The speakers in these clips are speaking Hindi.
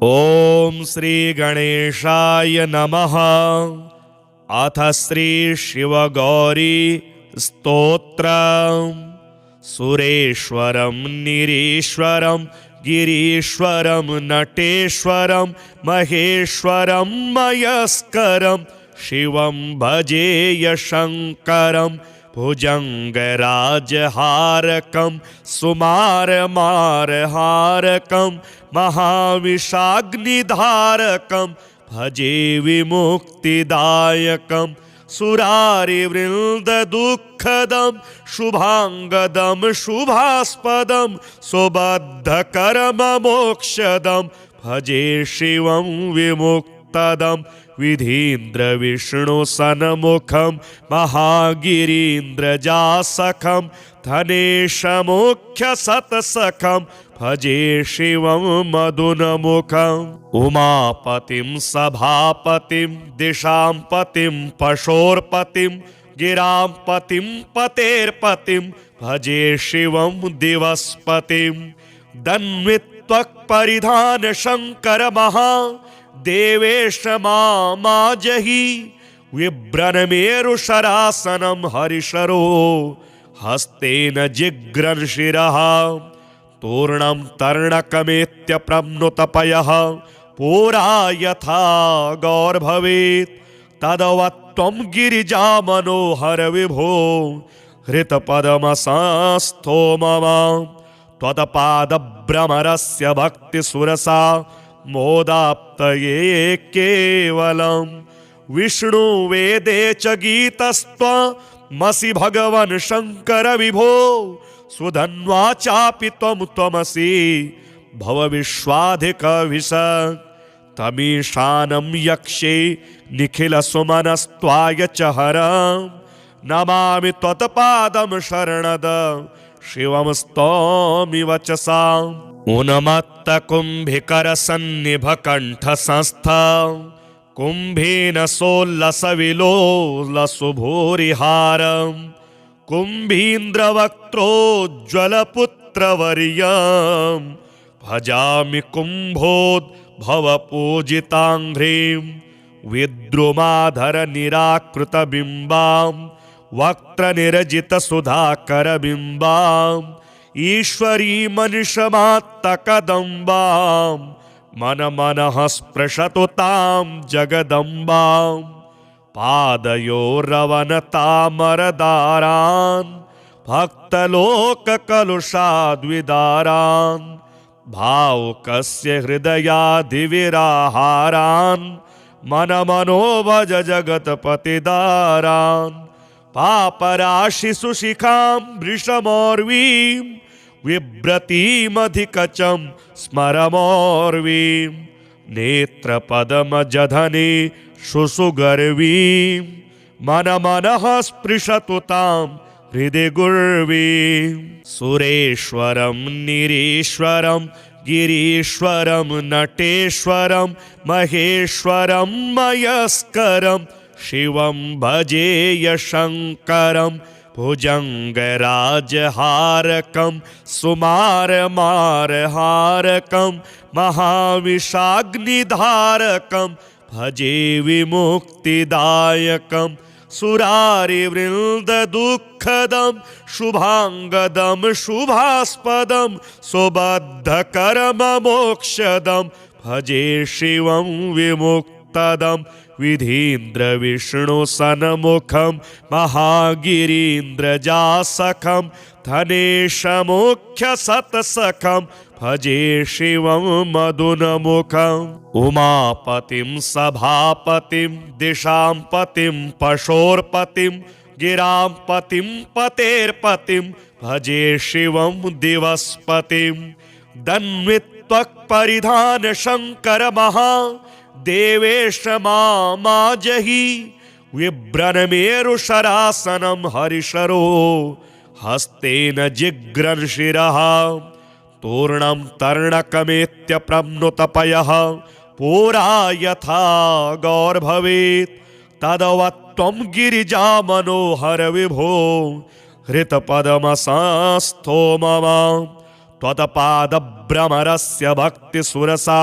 ओम श्री गणेशाय नमः। अथ श्री शिवगौरी स्तोत्रम्। सुरेश्वरं निरीश्वरं गिरीश्वरं नटेश्वरं महेश्वरं मयस्करं शिवं भजेय शङ्करं भुजङ्गराजहारकं सुमारमारहारकं महाविषाग्निधारकं भजे विमुक्तिदायकं सुरारिवृन्ददुःखदं शुभाङ्गदं शुभास्पदं सुबद्धकर्ममोक्षदं भजे शिवं विमुक्तदं विधीन्द्रविष्णुसन्मुखं महागिरीन्द्रजासखं धनेशमुख्यसत्सखं भजे शिवं मदुनमुखम् उमापतिं सभापतिं दिशां पतिं पशोर्पतिं गिरां पतिं पतेर्पतिं भजे शिवं दिवस्पतिं दन्वित्वक्परिधान शङ्कर महा देवेश माजहि विभ्रन्मेरुशरासनं हरिशरो हस्तेन जिघ्रन्शिरः तूर्णं तर्णकमेत्य प्रम्नुतपयः पुरा यथा गौर्भवेत् तदवत्त्वं गिरिजामनोहर विभो हृतपदमसंस्थो मम त्वत्पादभ्रमरस्य भक्तिसुरसा मोदाप्तये केवलं विष्णुवेदे च गीतस्त्वमसि भगवन् शङ्कर विभो सुधन्वा चापि त्वमसि भवविश्वाधिकविश तमीशानं यक्षे निखिलसुमनस्त्वाय च हरं नमामि त्वत्पादं शरणद शिवं स्तौमि वचसा उन्मत्तकुम्भिकरसन्निभकण्ठसंस्थ कुम्भेन सोल्लसविलोलसुभूरिहारं कुम्भीन्द्रवक्त्रोज्ज्वलपुत्रवर्यं भजामि कुम्भोद्भवपूजिताङ्घ्रिं विद्रुमाधरनिराकृतबिम्बां वक्त्रनिरजितसुधाकरबिम्बां ईश्वरी मनिषमात्तकदम्बां मनमनः स्पृशतु तां जगदम्बां पादयोरवनतामरदारान् भक्तलोककलुषाद्विदारान् भावुकस्य हृदयादिविराहारान् मनमनो भज जगत्पतिदारान् पापराशिसुशिखां वृषमोर्वीं बिभ्रतीमधिकचं स्मरमोर्वीं नेत्रपदमजधने शुसुगर्वीं मनमनः स्पृशतु तां हृदि गुर्वीं सुरेश्वरं निरीश्वरं गिरीश्वरं नटेश्वरं महेश्वरं मयस्करं शिवं भजेय शङ्करं भुजङ्गराजहारकं सुमारमारहारकं महाविषाग्निधारकं भजे विमुक्तिदायकं सुरारिवृन्ददुःखदं शुभाङ्गदं शुभास्पदं सुबद्धकर्ममोक्षदं भजे शिवं विमुक्तदं विधीन्द्रविष्णुसन्मुखं महागिरीन्द्रजासखं धनेशमुख्यसत्सखं भजे शिवं मदुनमुखम् उमापतिं सभापतिं दिशां पतिं पशोर्पतिं गिरां पतिं पतेर्पतिं भजे शिवं दिवस्पतिं दन्वित्वक्परिधान शङ्कर महा देवेश माजहि विभ्रन्मेरुशरासनं हरिशरो हस्तेन जिघ्रन्शिरः तूर्णं तर्णकमेत्य प्रम्नुतपयः पुरा यथा गौर्भवेत् तदवत्त्वं गिरिजामनोहर विभो हृतपदमसंस्थो मम त्वत्पादभ्रमरस्य भक्तिसुरसा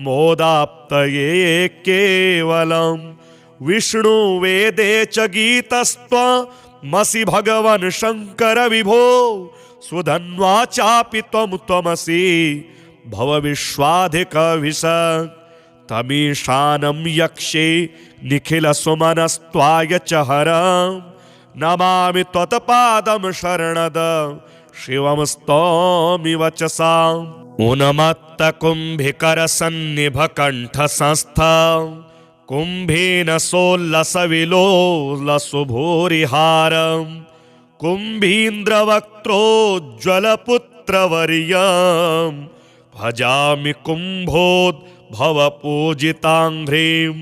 मोदाप्तये केवलम् विष्णु वेदे च गीतस्त्वमसि भगवन् शङ्कर विभो सुधन्वा चापि त्वं त्वमसि भव विश्वाधिकविश तमीशानं यक्षे निखिल सुमनस्त्वाय च हरम् नमामि त्वत्पादं शरणद शिवं स्तौमि वचसा उन्मत्त कुम्भिकर सन्निभ कंठ संस्था कुम्भेन सोल्लस विलोलसु भूरिहारम् कुम्भीन्द्रवक्त्रोज्ज्वलपुत्रवर्यम् भजामि कुम्भोद्भवपूजिताङ्घ्रिं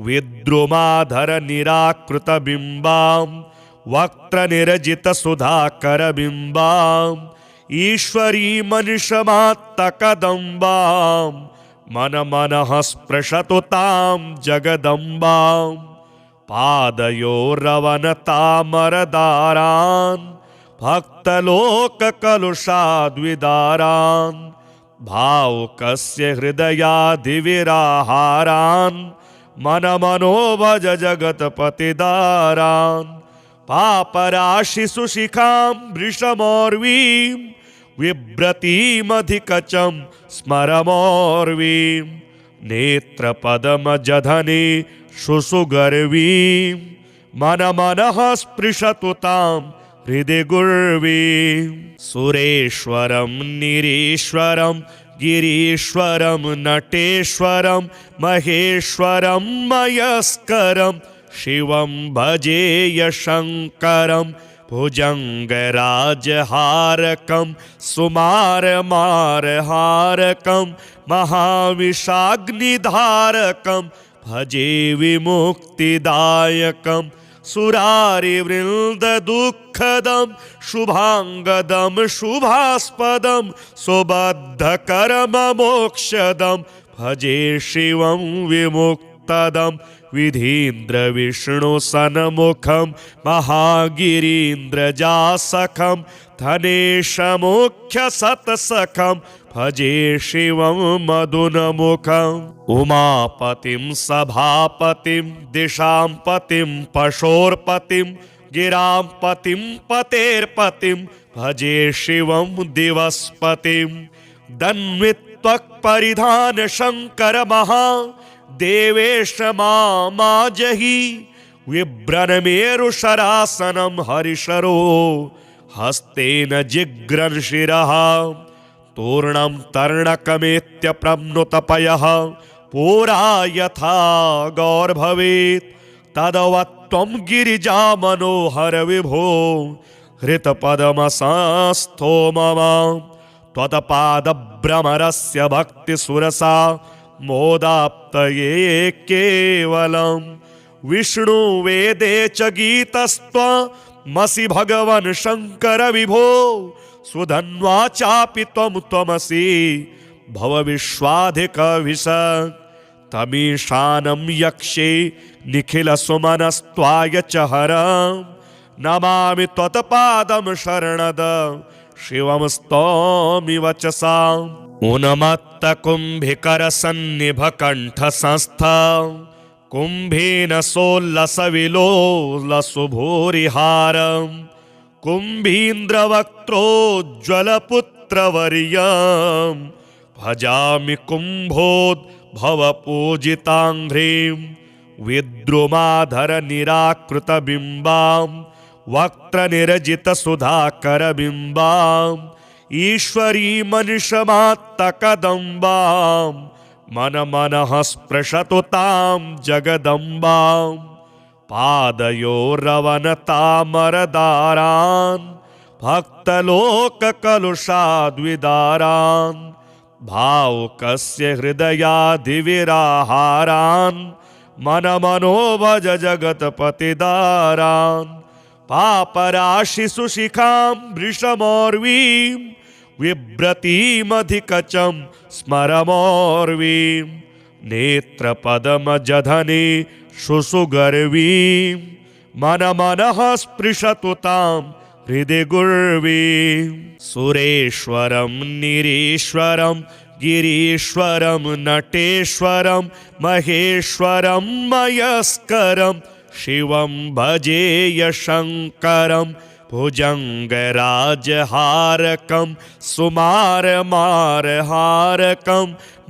विद्रुमाधर निराकृतबिम्बां वक्त्रनिरजितसुधाकरबिम्बाम् ईश्वरीमनिषमात्तकदम्बां मन मनः स्पृशतु तां जगदम्बां पादयोरवनतामरदारान् भक्तलोककलुषाद्विदारान् भावुकस्य हृदयादिविराहारान् मन मनो भज जगत्पतिदारान् पापराशिषु शिखां वृषमोर्वीं बिभ्रतीमधिकचं स्मरमोर्वीं नेत्रपदमजधने शुसुगर्वीं मन मनः स्पृशतु तां हृदि गुर्वीं सुरेश्वरं निरीश्वरं गिरीश्वरं नटेश्वरं महेश्वरं मयस्करं शिवं भजेय शङ्करं भुजङ्गराजहारकं सुमारमारहारकं महाविषाग्निधारकं भजे विमुक्तिदायकं सुरारिवृन्ददुःखदं शुभाङ्गदं शुभास्पदं सुबद्धकर्ममोक्षदं भजे शिवं विमुक्तदं विधीन्द्रविष्णुसन्मुखं महागिरीन्द्रजासखं धनेशमुख्यसत्सखं भजे शिवं मदुनमुखम् उमापतिं सभापतिं दिशां पतिं पशोर्पतिं गिरां पतिं पतेर्पतिं भजे शिवं दिवस्पतिं दन्वित्वक्परिधान शङ्कर महा देवेश माजहि विभ्रन्मेरुशरासनं हरिशरो हस्तेन जिघ्रन्शिरः तूर्णं तर्णकमेत्य प्रम्नुतपयः पुरा यथा गौर्भवेत् तदवत्त्वं गिरिजा मनोहर विभो हृतपदमसंस्थो मम त्वत्पादभ्रमरस्य भक्तिसुरसा मोदाप्तये केवलम् विष्णु वेदे च गीतस्त्वमसि भगवन् शङ्कर विभो सुधन्वा चापि त्वं त्वमसि भव विश्वाधिकविश तमीशानं यक्षे निखिल सुमनस्त्वाय च हरम् नमामि त्वत्पादं शरणद शिवं स्तौमि वचसा उन्मत्त कुम्भिकर सन्निभ कंठ संस्था कुम्भेन सोल्लस विलोलसु भूरिहारम् कुम्भीन्द्रवक्त्रोज्ज्वलपुत्रवर्यम् भजामि कुम्भोद्भवपूजिताङ्घ्रिं विद्रुमाधर निराकृतबिम्बां वक्त्रनिरजितसुधाकरबिम्बाम् ईश्वरीमनिषमात्तकदम्बां मन मनः स्पृशतु तां जगदम्बां पादयोरवनतामरदारान् भक्तलोककलुषाद्विदारान् भावुकस्य हृदयादिविराहारान् मन मनो भज जगत्पतिदारान् पापराशिषु शिखां वृषमोर्वीं बिभ्रतीमधिकचं स्मरमोर्वीं नेत्रपदमजधने शुसुगर्वीं मन मनः स्पृशतु तां हृदि गुर्वीं सुरेश्वरं निरीश्वरं गिरीश्वरं नटेश्वरं महेश्वरं मयस्करं शिवं भजेय शङ्करं भुजङ्गराजहारकं सुमारमारहारकं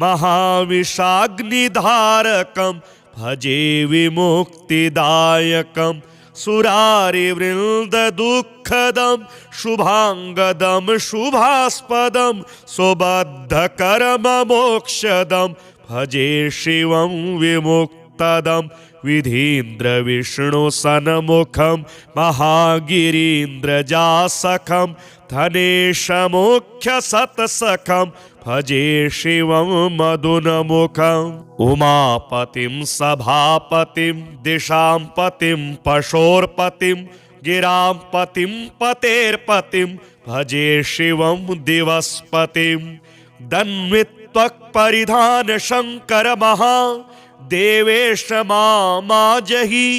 महाविषाग्निधारकं भजे विमुक्तिदायकं सुरारिवृन्ददुःखदं शुभाङ्गदं शुभास्पदं सुबद्धकर्ममोक्षदं भजे शिवं विमुक्तदं विधीन्द्रविष्णुसन्मुखं महागिरीन्द्रजासखं धनेशमुख्यसत्सखं भजे शिवं मदुनमुखम् उमापतिं सभापतिं दिशां पतिं पशोर्पतिं गिरां पतिं पतेर्पतिं भजे शिवं दिवस्पतिं दन्वित्वक्परिधान शङ्कर महा देवेश माजहि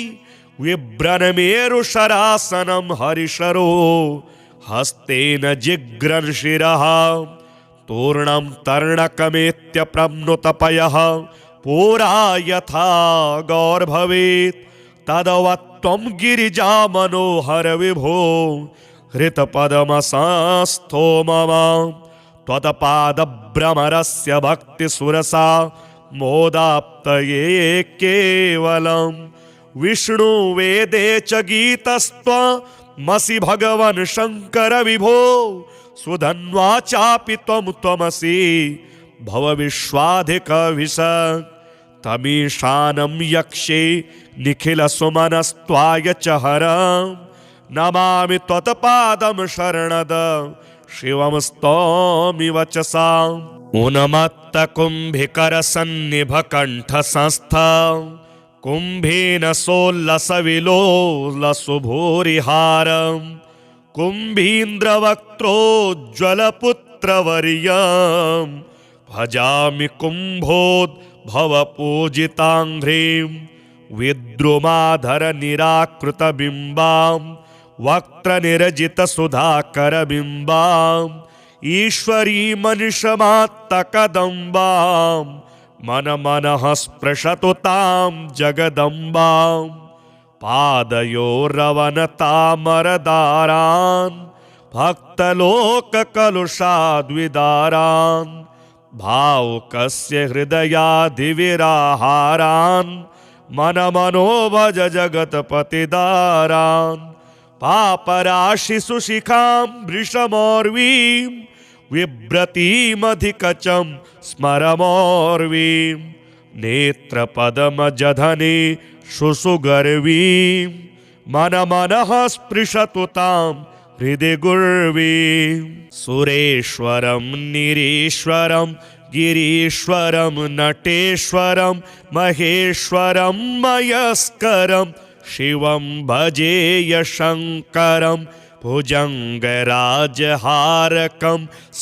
विभ्रन्मेरुशरासनं हरिशरो हस्तेन जिघ्रन्शिरः तूर्णं तर्णकमेत्य प्रम्नुतपयः पुरा यथा गौर्भवेत् तदवत्त्वं गिरिजामनोहर विभो हृतपदमसंस्थो मम त्वत्पादभ्रमरस्य भक्तिसुरसा मोदाप्तये केवलं विष्णुवेदे च गीतस्त्वमसि भगवन् शङ्कर विभो सुधन्वा चापि त्वमसि भवविश्वाधिकविशक् तमीशानं यक्षे निखिलसुमनस्त्वाय च हरं नमामि त्वत्पादं शरणद शिवं स्तौमि वचसा उन्मत्तकुम्भिकरसन्निभकण्ठसंस्थ कुम्भेन सोल्लसविलोलसुभूरिहारम् कुम्भीन्द्रवक्त्रोज्ज्वलपुत्रवर्यं भजामि कुम्भोद्भवपूजिताङ्घ्रिं विद्रुमाधरनिराकृतबिम्बां वक्त्रनिरजितसुधाकरबिम्बां ईश्वरीमनिषमात्तकदम्बां मनमनः स्पृशतु तां जगदम्बां पादयोरवनतामरदारान् भक्तलोककलुषाद्विदारान् भावुकस्य हृदयाधिविराहारान् मनमनोभज जगत्पतिदारान् पापराशिसुशिखां वृषमोर्वीं बिभ्रतीमधिकचं स्मरमोर्वीं नेत्रपदमजधने शुसुगर्वीं मनमनः स्पृशतु तां हृदि गुर्वीं सुरेश्वरं निरीश्वरं गिरीश्वरं नटेश्वरं महेश्वरं मयस्करं शिवं भजेय शङ्करं भुजङ्गराजहारकं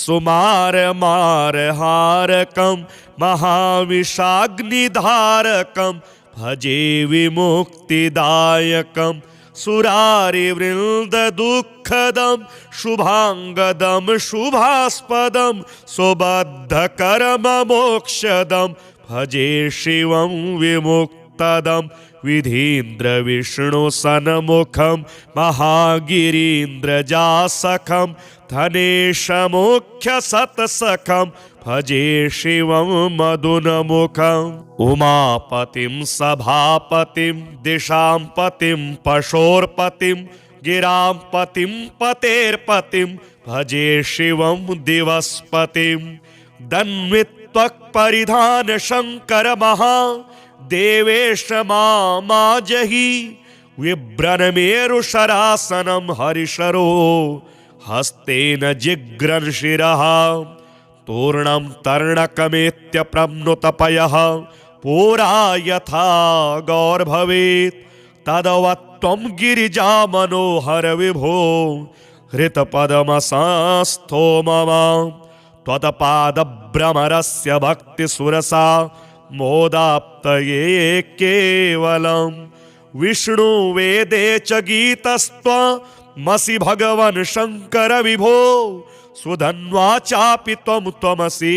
सुमारमारहारकं महाविषाग्निधारकं भजे विमुक्तिदायकं सुरारिवृन्ददुःखदं शुभाङ्गदं शुभास्पदं सुबद्धकर्ममोक्षदं भजे शिवं विमुक्तदं विधीन्द्रविष्णुसन्मुखं महागिरीन्द्रजासखं धनेशमुख्यसत्सखं भजे शिवं मदुनमुखम् उमापतिं सभापतिं दिशां पतिं पशोर्पतिं गिरां पतिं पतेर्पतिं भजे शिवं दिवस्पतिं दन्वित्वक्परिधान शङ्कर महा देवेश माजहि विभ्रन्मेरुशरासनं हरिशरो हस्तेन जिघ्रन्शिरः तूर्णं तर्णकमेत्य प्रम्नुतपयः पुरा यथा गौर्भवेत् तदवत्त्वं गिरिजामनोहर विभो हृतपदमसंस्थो मम त्वत्पादभ्रमरस्य भक्तिसुरसा मोदाप्तये केवलं विष्णुवेदे च गीतस्त्वमसि भगवन् शङ्कर विभो सुधन्वा चापि त्वमसि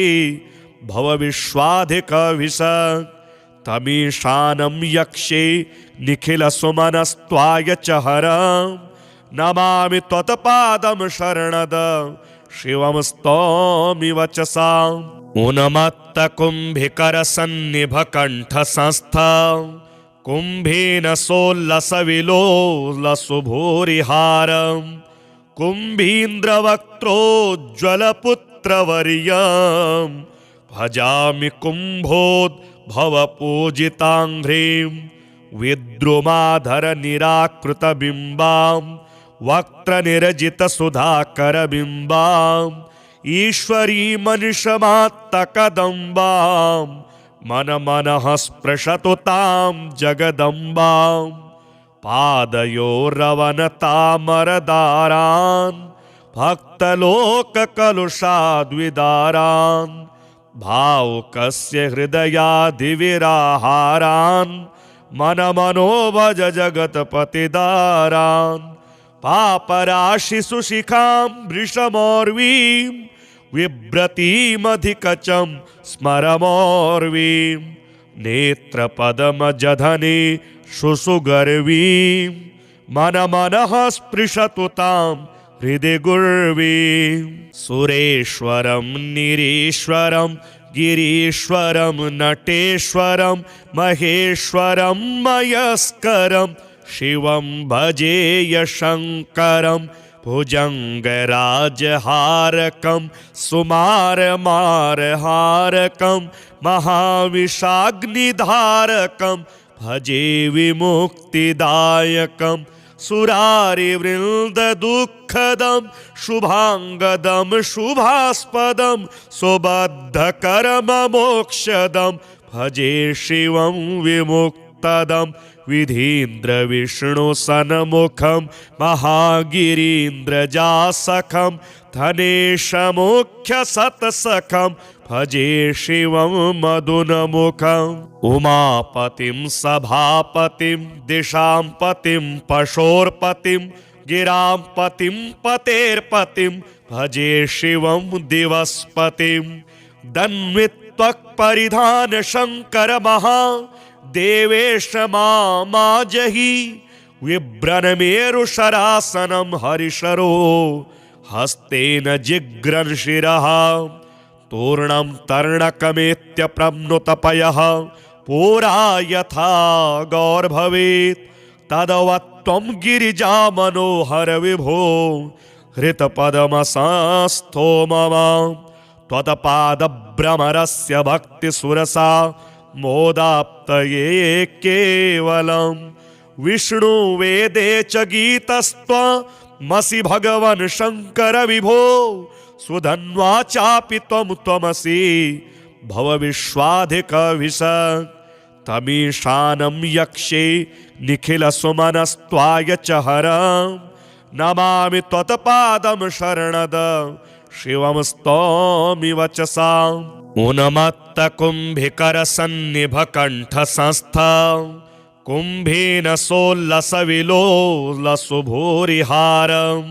भवविश्वाधिकविशक् तमीशानं यक्षे निखिलसुमनस्त्वाय च हरं नमामि त्वत्पादं शरणद शिवं स्तौमि वचसा उन्मत्तकुम्भिकरसन्निभकण्ठसंस्थ कुम्भेन सोल्लसविलोलसुभूरिहारं कुम्भीन्द्रवक्त्रोज्ज्वलपुत्रवर्यं भजामि कुम्भोद्भवपूजिताङ्घ्रिं विद्रुमाधरनिराकृतबिम्बां वक्त्रनिरजितसुधाकरबिम्बां ईश्वरीमनिषमात्तकदम्बां मनमनः स्पृशतु तां जगदम्बां पादयोरवनतामरदारान् भक्तलोककलुषाद्विदारान् भावुकस्य हृदयादिविराहारान् मनमनोभज जगत्पतिदारान् पापराशिसुशिखां वृषमोर्वीं बिभ्रतीमधिकचं स्मरमोर्वीं नेत्रपदमजधने शुशुगर्वीं मनमनः स्पृशतु तां हृदि गुर्वीं सुरेश्वरं निरीश्वरं गिरीश्वरं नटेश्वरं महेश्वरं मयस्करं शिवं भजेय शङ्करं भुजङ्गराजहारकं सुमारमारहारकं महाविषाग्निधारकं भजे विमुक्तिदायकं सुरारिवृन्ददुःखदं शुभाङ्गदं शुभास्पदं सुबद्धकर्ममोक्षदं भजे शिवं विमुक्तदं विधीन्द्रविष्णुसन्मुखं महागिरीन्द्रजासखं धनेशमुख्यसत्सखं भजे शिवं मदुनमुखम् उमापतिं सभापतिं दिशां पतिं पशोर्पतिं गिरां पतिं पतेर्पतिं भजे शिवं दिवस्पतिं दन्वित्वक्परिधान शङ्कर महा देवेश माजहि विभ्रनमेरुशरासनं हरिशरो हस्तेन जिघ्रन् शिरः तूर्णं तर्णकमेत्य प्रम्नुतपयः पुरा यथा गौर्भवेत् तदवत्त्वं गिरिजामनोहर विभो हृतपदमसंस्थो मम त्वत्पादभ्रमरस्य भक्तिसुरसा मोदाप्तये केवलं विष्णुवेदे च गीतस्त्वमसि भगवन् शङ्कर विभो सुधन्वा चापि त्वमसि भवविश्वाधिकविशक् तमीशानं यक्षे निखिलसुमनस्त्वाय च हरं नमामि त्वत्पादं शरणद शिवं स्तौमि वचसा उन्मत्तकुम्भिकरसन्निभकण्ठसंस्थ कुम्भेन सोल्लसविलोलसुभूरिहारं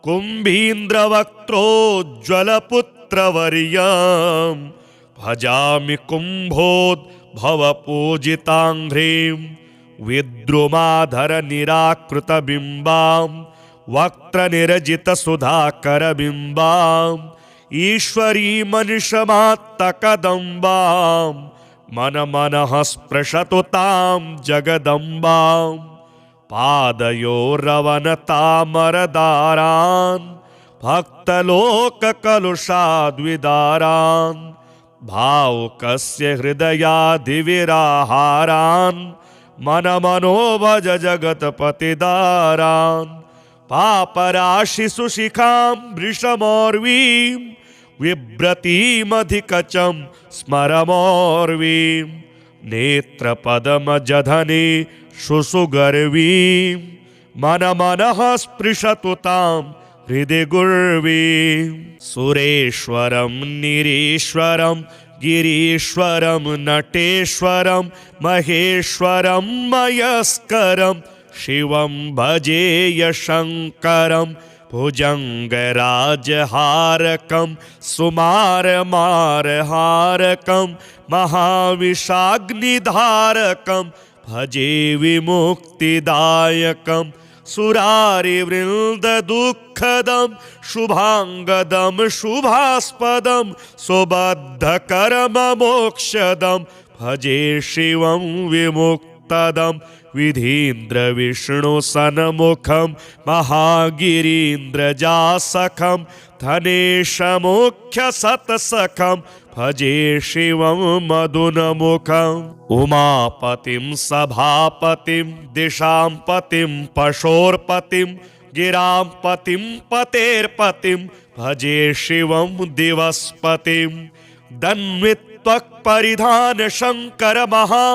कुम्भीन्द्रवक्त्रोज्ज्वलपुत्रवर्यं भजामि कुम्भोद्भवपूजिताङ्घ्रिं विद्रुमाधरनिराकृतबिम्बां वक्त्रनिरजितसुधाकरबिम्बां ईश्वरीमनिषमात्तकदम्बां मनमनः स्पृशतु तां जगदम्बां पादयोरवनतामरदारान् भक्तलोककलुषाद्विदारान् भावुकस्य हृदयादिविराहारान् मनमनोभज जगत्पतिदारान् पापराशिसुशिखां वृषमोर्वीं बिभ्रतीमधिकचं स्मरमोर्वीं नेत्रपदमजधने शुशुगर्वीं मनमनः स्पृशतु तां हृदि गुर्वीं सुरेश्वरं निरीश्वरं गिरीश्वरं नटेश्वरं महेश्वरं मयस्करं शिवं भजेय शङ्करं भुजङ्गराजहारकं सुमारमारहारकं महाविषाग्निधारकं भजे विमुक्तिदायकं सुरारिवृन्ददुःखदं शुभाङ्गदं शुभास्पदं सुबद्धकर्ममोक्षदं भजे शिवं विमुक्तदं विधीन्द्रविष्णुसन्मुखं महागिरीन्द्रजासखं धनेशमुख्यसत्सखं भजे शिवं मदुनमुखम् उमापतिं सभापतिं दिशां पतिं पशोर्पतिं गिरां पतिं पतेर्पतिं भजे शिवं दिवस्पतिं दन्वित्वक्परिधान शङ्कर महा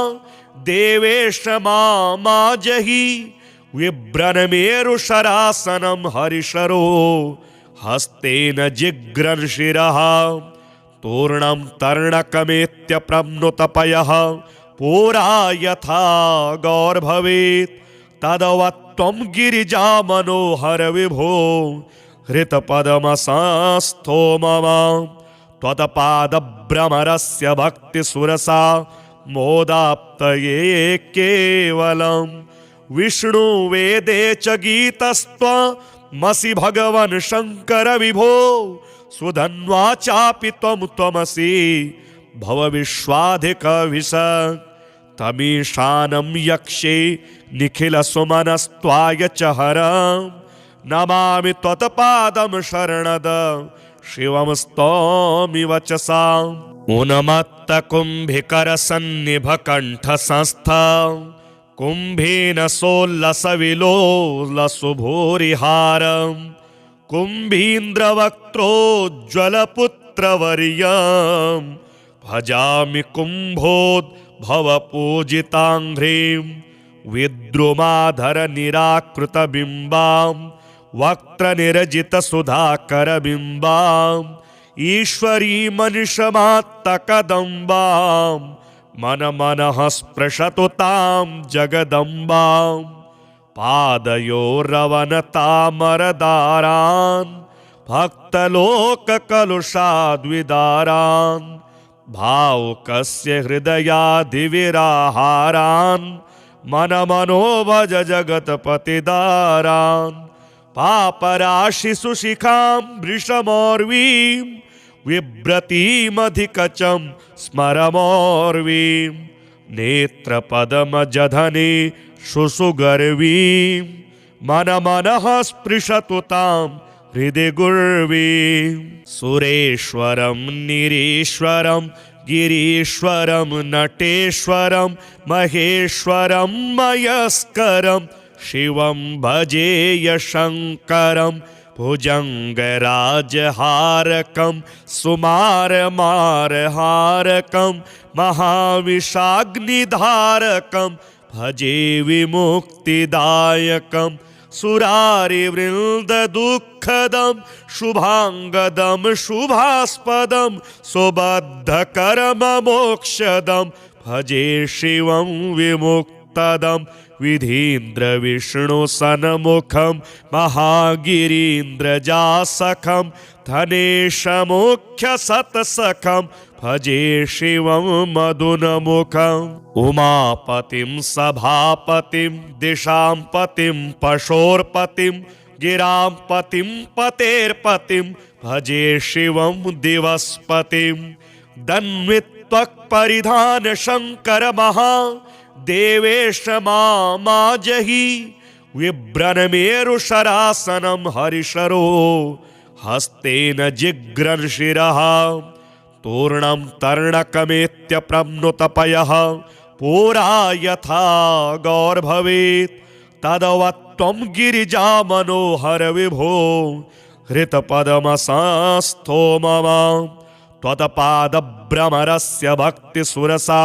देवेश माजहि विभ्रन्मेरुशरासनं हरिशरो हस्तेन जिघ्रन् शिरः तूर्णं तर्णकमेत्य प्रम्नुतपयः पुरा यथा गौर्भवेत् तदवत्त्वं गिरिजा मनोहर विभो हृतपदमसंस्थो मम त्वत्पादभ्रमरस्य भक्तिसुरसा मोदाप्तये केवलं विष्णुवेदे च गीतस्त्वमसि भगवन् शङ्कर विभो सुधन्वा चापि त्वमसि भवविश्वाधिकविशक् तमीशानं यक्षे निखिलसुमनस्त्वाय च हरं नमामि त्वत्पादं शरणद शिवं स्तौमि वचसा उन्मत्तकुम्भिकरसन्निभकण्ठसंस्था कुम्भेन सोल्लसविलोलसुभूरिहारम् कुम्भीन्द्रवक्त्रोज्ज्वलपुत्रवर्यं भजामि कुम्भोद्भवपूजिताङ्घ्रिं विद्रुमाधरनिराकृतबिम्बां वक्त्रनिरजितसुधाकरबिम्बां ईश्वरीमनिषमात्तकदम्बां मनमनः स्पृशतु तां जगदम्बां पादयोरवनतामरदारान् भक्तलोककलुषाद्विदारान् भावुकस्य हृदयादिविराहारान् मनमनोभज जगत्पतिदारान् पापराशिसुशिखां वृषमोर्वीं बिभ्रतीमधिकचं स्मरमोर्वीं नेत्रपदमजधने शुशुगर्वीं मनमनः स्पृशतु तां हृदि गुर्वीं सुरेश्वरं निरीश्वरं गिरीश्वरं नटेश्वरं महेश्वरं मयस्करं शिवं भजेय शङ्करं भुजङ्गराजहारकं सुमारमारहारकं महाविषाग्निधारकं भजे विमुक्तिदायकं सुरारिवृन्ददुःखदं शुभाङ्गदं शुभास्पदं सुबद्धकर्ममोक्षदं भजे शिवं विमुक्तदं विधीन्द्रविष्णुसन्मुखं महागिरीन्द्रजासखं धनेशमुख्यसत्सखं भजे शिवं मदुनमुखम् उमापतिं सभापतिं दिशां पतिं पशोर्पतिं गिरां पतिं पतेर्पतिं भजे शिवं दिवस्पतिं दन्वित्वक्परिधान शङ्कर महा देवेश माजहि विभ्रन्मेरुशरासनं हरिशरो हस्तेन जिघ्रन् शिरः तूर्णं तर्णकमेत्य प्रम्नुतपयः पुरा यथा गौर्भवेत् तदवत्त्वं गिरिजा मनोहर विभो हृतपदमसंस्थो मम त्वत्पादभ्रमरस्य भक्तिसुरसा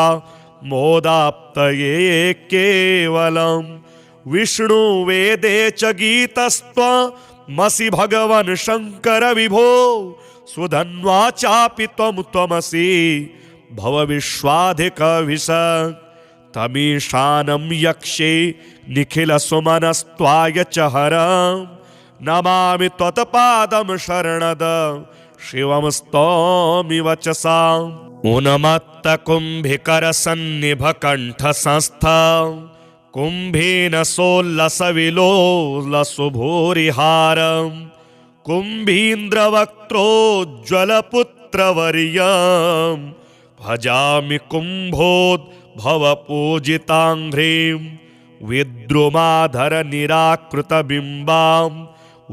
मोदाप्तये केवलं विष्णुवेदे च गीतस्त्वमसि भगवन् शङ्कर विभो सुधन्वा चापि त्वमसि भवविश्वाधिकविशक् तमीशानं यक्षे निखिलसुमनस्त्वाय च हरं नमामि त्वत्पादं शरणद शिवं स्तौमि वचसा उन्मत्तकुम्भिकरसन्निभकण्ठसंस्था कुम्भेन सोल्लसविलोलसुभूरिहारम् कुम्भीन्द्रवक्त्रोज्ज्वलपुत्रवर्यम् भजामि कुम्भोद्भवपूजिताङ्घ्रिं विद्रुमाधरनिराकृतबिम्बां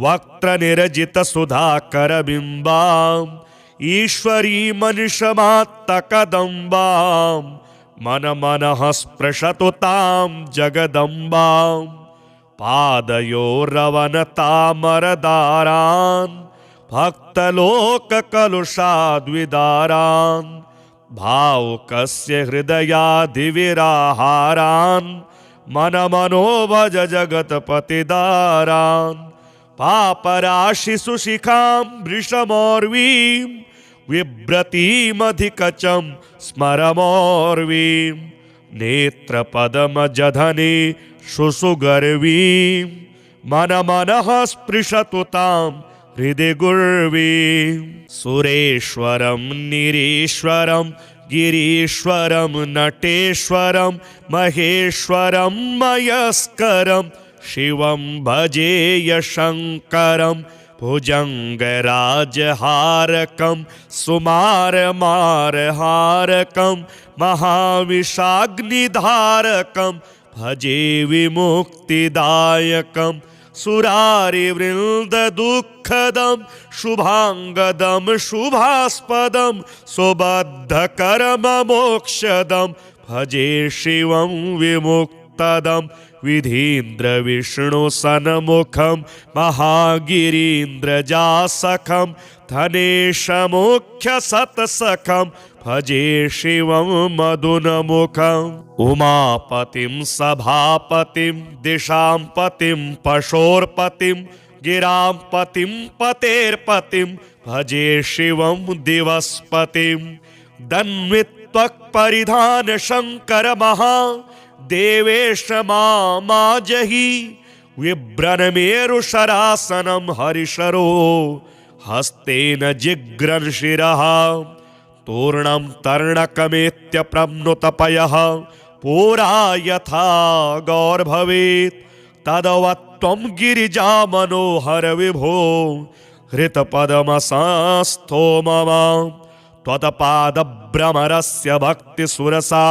वक्त्रनिरजितसुधाकरबिम्बां ईश्वरीमनिषमात्तकदम्बां मनमनः स्पृशतु तां जगदम्बां पादयोरवनतामरदारान् भक्तलोककलुषाद्विदारान् भावुकस्य हृदयादिविराहारान् मनमनोभज जगत्पतिदारान् पापराशिसुशिखां वृषमोर्वीं बिभ्रतीमधिकचं स्मरमोर्वीं नेत्रपदमजधने शुसुगर्वीं मनमनः स्पृशतु तां हृदि गुर्वीं सुरेश्वरं निरीश्वरं गिरीश्वरं नटेश्वरं महेश्वरं मयस्करं शिवं भजेय शङ्करं भुजङ्गराजहारकं सुमारमारहारकं महाविषाग्निधारकं भजे विमुक्तिदायकं सुरारिवृन्ददुःखदं शुभाङ्गदं शुभास्पदं सुबद्धकर्ममोक्षदं भजे शिवं विमुक्तदं विधीन्द्रविष्णुसन्मुखं महागिरीन्द्रजासखं धनेशमुख्यसत्सखं भजे शिवं मधुनमुखम् उमापतिं सभापतिं दिशां पतिं पशोर्पतिं गिरां पतिं पतेर्पतिं भजे शिवं दिवस्पतिं दन्वित्वक्परिधान शङ्कर महादेवेश माजहि विभ्रनमेरुशरासनं हरिशरो हस्तेन जिघ्रन्शिरः तूर्णं तर्णकमेत्य प्रम्नुतपयः पुरा यथा गौर्भवेत् तदवत्त्वं गिरिजा मनोहर विभो हृतपदमसंस्थो मम त्वत्पादभ्रमरस्य भक्तिसुरसा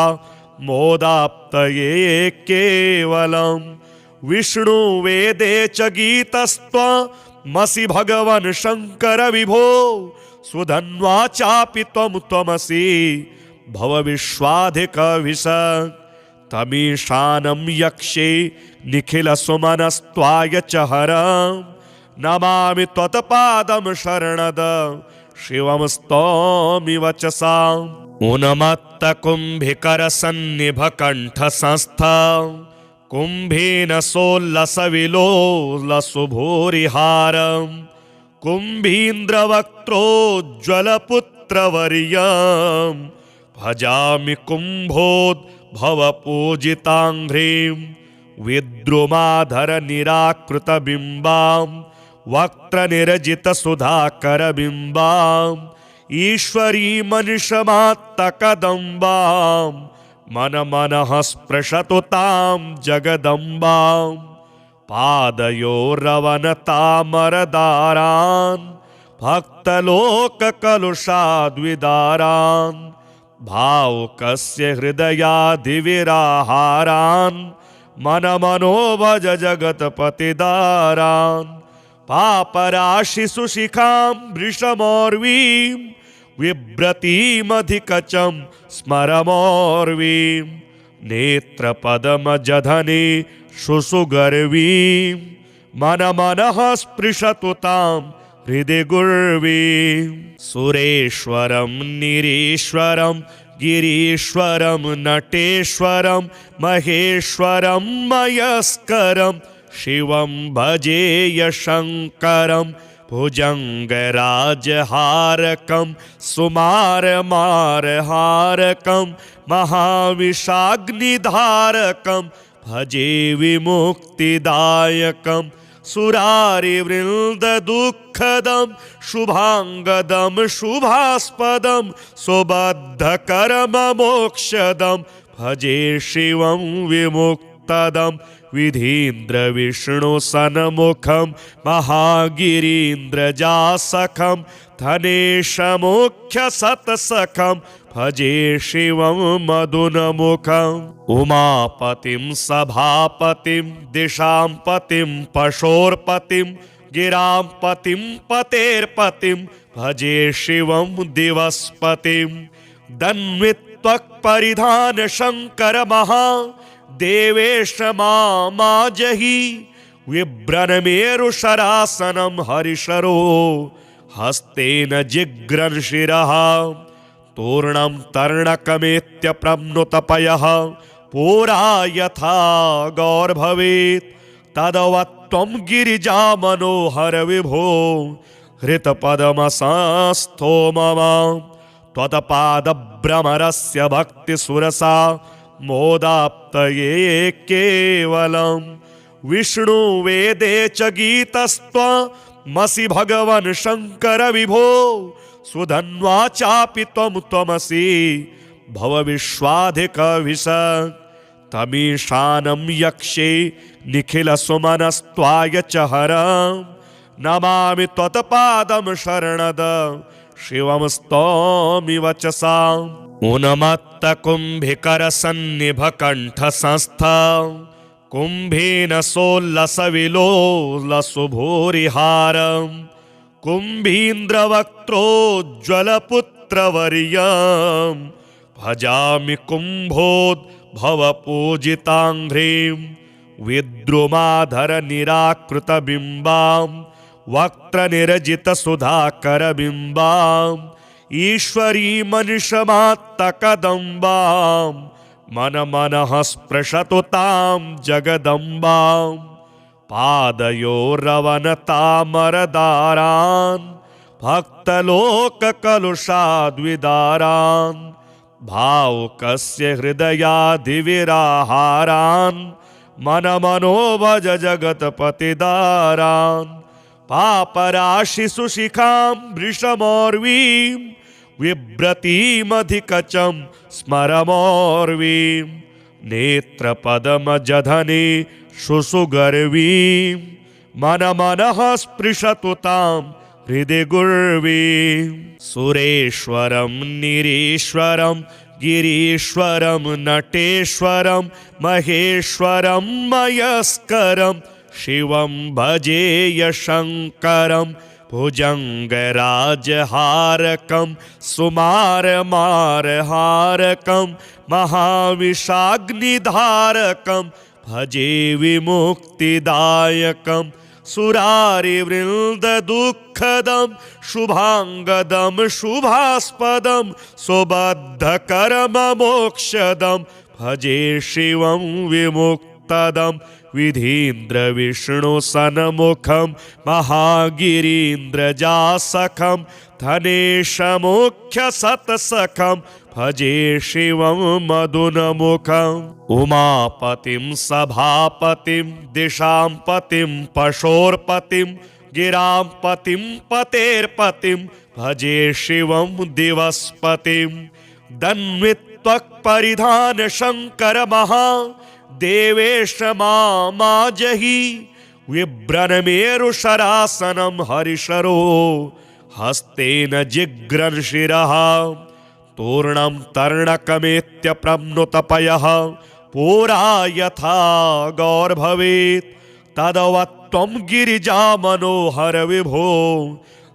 मोदाप्तये केवलं विष्णुवेदे च गीतस्त्वमसि भगवन् शङ्कर विभो सुधन्वा चापि त्वमसि भवविश्वाधिकविशक् तमीशानं यक्षे निखिलसुमनस्त्वाय च हरं नमामि त्वत्पादं शरणद शिवं स्तौमि वचसा उन्मत्तकुम्भिकरसन्निभकण्ठसंस्था कुम्भेन सोल्लसविलोलसुभूरिहारम् कुम्भीन्द्रवक्त्रोज्ज्वलपुत्रवर्यं भजामि कुम्भोद्भवपूजिताङ्घ्रिं विद्रुमाधरनिराकृतबिम्बां वक्त्रनिरजितसुधाकरबिम्बां ईश्वरीमनिषमात्तकदम्बां मनमनः स्पृशतु तां जगदम्बां पादयोरवनतामरदारान् भक्तलोककलुषाद्विदारान् भावुकस्य हृदयादिविराहारान् मनमनोभज जगत्पतिदारान् पापराशिसुशिखां वृषमोर्वीं बिभ्रतीमधिकचं स्मरमोर्वीं नेत्रपदमजधने शुसुगर्वीं मनमनः स्पृशतु तां हृदि गुर्वीं सुरेश्वरं निरीश्वरं गिरीश्वरं नटेश्वरं महेश्वरं मयस्करं शिवं भजेय शङ्करं भुजङ्गराजहारकं सुमारमारहारकं महाविषाग्निधारकं भजे विमुक्तिदायकं सुरारिवृन्ददुःखदं शुभाङ्गदं शुभास्पदं सुबद्धकर्ममोक्षदं भजे शिवं विमुक्तदं विधीन्द्रविष्णुसन्मुखं महागिरीन्द्रजासखं धनेशमुख्यसत्सखं भजे शिवं मदुनमुखम् उमापतिं सभापतिं दिशां पतिं पशोर्पतिं गिरां पतिं पतेर्पतिं भजे शिवं दिवस्पतिं दन्वित्वक्परिधान शङ्कर महा देवेश माजहि विभ्रन्मेरुशरासनं हरिशरो हस्तेन जिघ्रन्शिरः तूर्णं तर्णकमेत्य प्रम्नुतपयः पुरा यथा गौर्भवेत् तदवत्त्वं गिरिजा मनोहर विभो हृतपदमसंस्थो मम त्वत्पादभ्रमरस्य भक्तिसुरसा मोदाप्तये केवलं विष्णुवेदे च गीतस्त्वमसि भगवन् शङ्कर विभो सुधन्वा चापि त्वमसि भवविश्वाधिकविशक् तमीशानं यक्षे निखिलसुमनस्त्वाय च हरं नमामि त्वत्पादं शरणदं शिवं स्तौमि वचसा उन्मत्तकुम्भिकरसन्निभकण्ठसंस्था कुम्भेन सोल्लसविलोलसुभूरिहारम् कुम्भीन्द्रवक्त्रोज्ज्वलपुत्रवर्यं भजामि कुम्भोद्भवपूजिताङ्घ्रिं विद्रुमाधरनिराकृतबिम्बां वक्त्रनिरजितसुधाकरबिम्बां ईश्वरीमनिषमात्तकदम्बां मनमनः स्पृशतु तां जगदम्बां पादयोरवनतामरदारान् भक्तलोककलुषाद्विदारान् भावुकस्य हृदयादिविराहारान् मनमनोभज जगत्पतिदारान् पापराशिसुशिखां वृषमोर्वीं बिभ्रतीमधिकचं स्मरमोर्वीं नेत्रपदमजधने शुसुगर्वीं मनमनः स्पृशतु तां हृदि गुर्वीं सुरेश्वरं निरीश्वरं गिरीश्वरं नटेश्वरं महेश्वरं मयस्करं शिवं भजेय शङ्करं भुजङ्गराजहारकं सुमारमारहारकं महाविषाग्निधारकं भजे विमुक्तिदायकं सुरारिवृन्ददुःखदं शुभाङ्गदं शुभास्पदं सुबद्धकर्ममोक्षदं भजे शिवं विमुक्तदं विधीन्द्रविष्णुसन्मुखं महागिरीन्द्रजासखं धनेशमुख्यसत्सखं भजे शिवं मदुनमुखम् उमापतिं सभापतिं दिशां पतिं पशोर्पतिं गिरां पतिं पतेर्पतिं भजे शिवं दिवस्पतिं दन्वित्वक्परिधान शङ्कर महा देवेश माजहि विभ्रन्मेरुशरासनं हरिशरो हस्तेन जिघ्रन्शिरः तूर्णं तर्णकमेत्य प्रम्नुतपयः पुरा यथा गौर्भवेत् तदवत्त्वं गिरिजा मनोहर विभो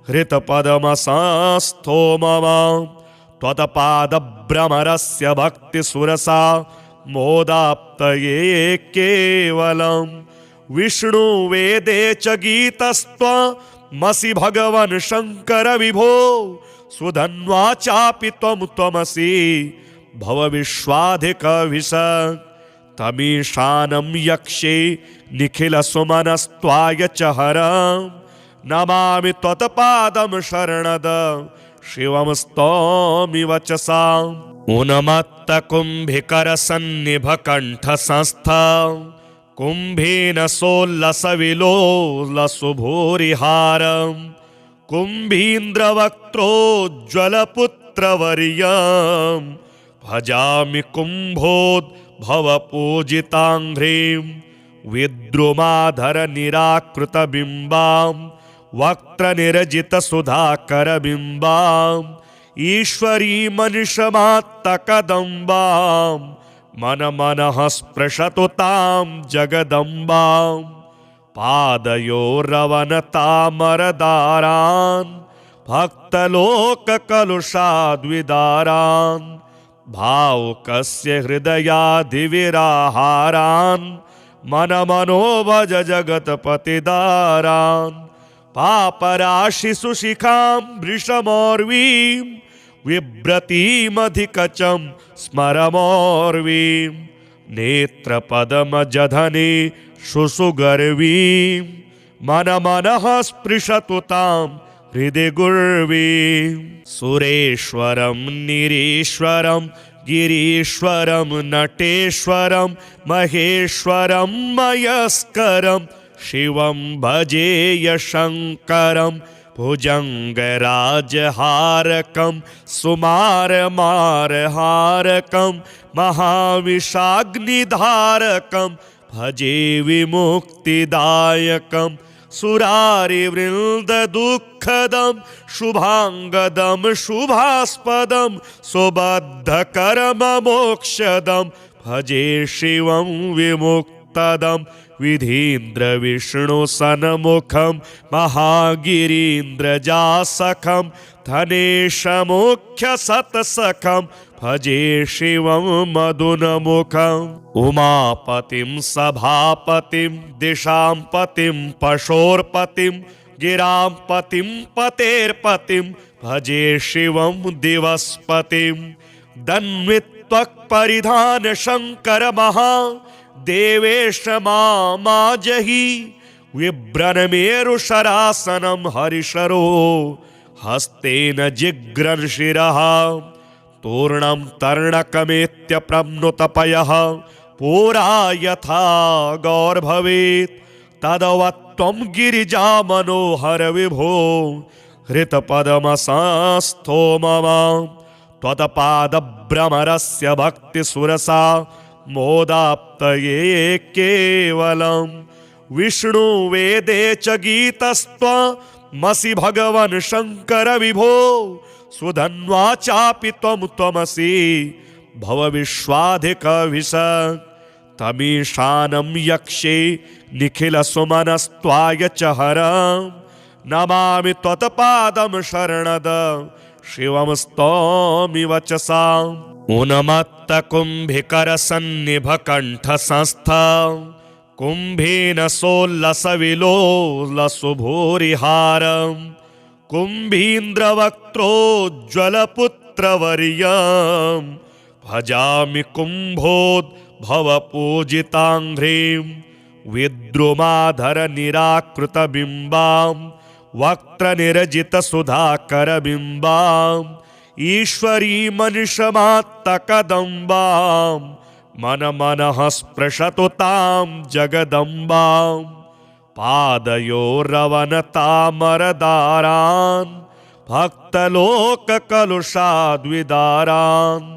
हृतपदमसंस्थो मम त्वत्पादभ्रमरस्य भक्तिसुरसा मोदाप्तये केवलं विष्णुवेदे च गीतस्त्वमसि भगवन् शङ्कर विभो सुधन्वा चापि त्वमसि भवविश्वाधिकविशक् तमीशानं यक्षे निखिलसुमनस्त्वाय च हरं नमामि त्वत्पादं शरणदं शिवं स्तौमि वचसा उन्मत्तकुम्भिकरसन्निभकण्ठसंस्था कुम्भेन सोल्लसविलोलसुभूरिहारं कुम्भीन्द्रवक्त्रोज्ज्वलपुत्रवर्यं भजामि कुम्भोद्भवपूजिताङ्घ्रिं विद्रुमाधरनिराकृतबिम्बां वक्त्रनिरजितसुधाकरबिम्बाम् ईश्वरीमनिषमात्तकदम्बां मन मनः स्पृशतु तां जगदम्बां पादयोरवनतामरदारान् भक्तलोककलुषाद्विदारान् भावुकस्य हृदयादिविराहारान् मन मनोभज जगत्पतिदारान् पापराशिसुशिखां वृषमोर्वीं बिभ्रतीमधिकचं स्मरमोर्वीं नेत्रपदमजधने शुसुगर्वीं मन मनः स्पृशतु तां हृदि गुर्वीं सुरेश्वरं निरीश्वरं गिरीश्वरं नटेश्वरं महेश्वरं मयस्करं शिवं भजेय शङ्करं भुजङ्गराजहारकं सुमारमारहारकं महाविषाग्निधारकं भजे विमुक्तिदायकं सुरारिवृन्ददुःखदं शुभाङ्गदं शुभास्पदं सुबद्धकर्ममोक्षदं भजे शिवं विमुक्तदं विधीन्द्रविष्णुसन्मुखं महागिरीन्द्रजासखं धनेशमुख्यसत्सखं भजे शिवं मदुनमुखम् उमापतिं सभापतिं दिशां पतिं पशोर्पतिं गिरां पतिं पतेर्पतिं भजे शिवं दिवस्पतिं दन्वित्वक्परिधान शङ्कर महा देवेश माजहि विभ्रन्मेरुशरासनं हरिशरो हस्तेन जिघ्रन्शिरः तूर्णं तर्णकमेत्यप्रम्नुतपयः पुरा यथा गौर्भवेत् तदवत्त्वं गिरिजामनोहर विभो हृतपदमसंस्थो मम त्वत्पादभ्रमरस्य भक्तिसुरसा मोदाप्तये केवलं विष्णुवेदे च गीतस्त्वमसि भगवन् शङ्कर विभो सुधन्वा चापि त्वं त्वमसि भवविश्वाधिकविश तमीशानं यक्षे निखिलसुमनस्त्वाय च हरं नमामि त्वत्पादं शरणद शिवं स्तौमि वचसा उन्मत्तकुम्भिकरसन्निभकण्ठसंस्था कुम्भेन सोल्लसविलोलसुभूरिहारं कुम्भीन्द्रवक्त्रोज्ज्वलपुत्रवर्यं भजामि कुम्भोद्भवपूजिताङ्घ्रिं विद्रुमाधरनिराकृतबिम्बां वक्त्रनिरजितसुधाकरबिम्बाम् ईश्वरीमनिषमात्तकदम्बां मन मनः स्पृशतु तां जगदम्बां पादयोरवनतामरदारान् भक्तलोककलुषाद्विदारान्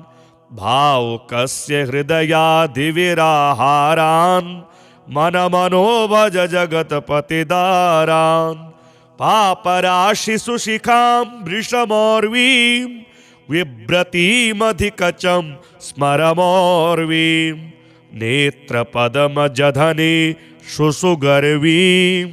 भावुकस्य हृदयादिविराहारान् मन मनोभज जगत्पतिदारान् पापराशिसुशिखां वृषमोर्वीं बिभ्रतीमधिकचं स्मरमोर्वीं नेत्रपदमजधने शुसुगर्वीं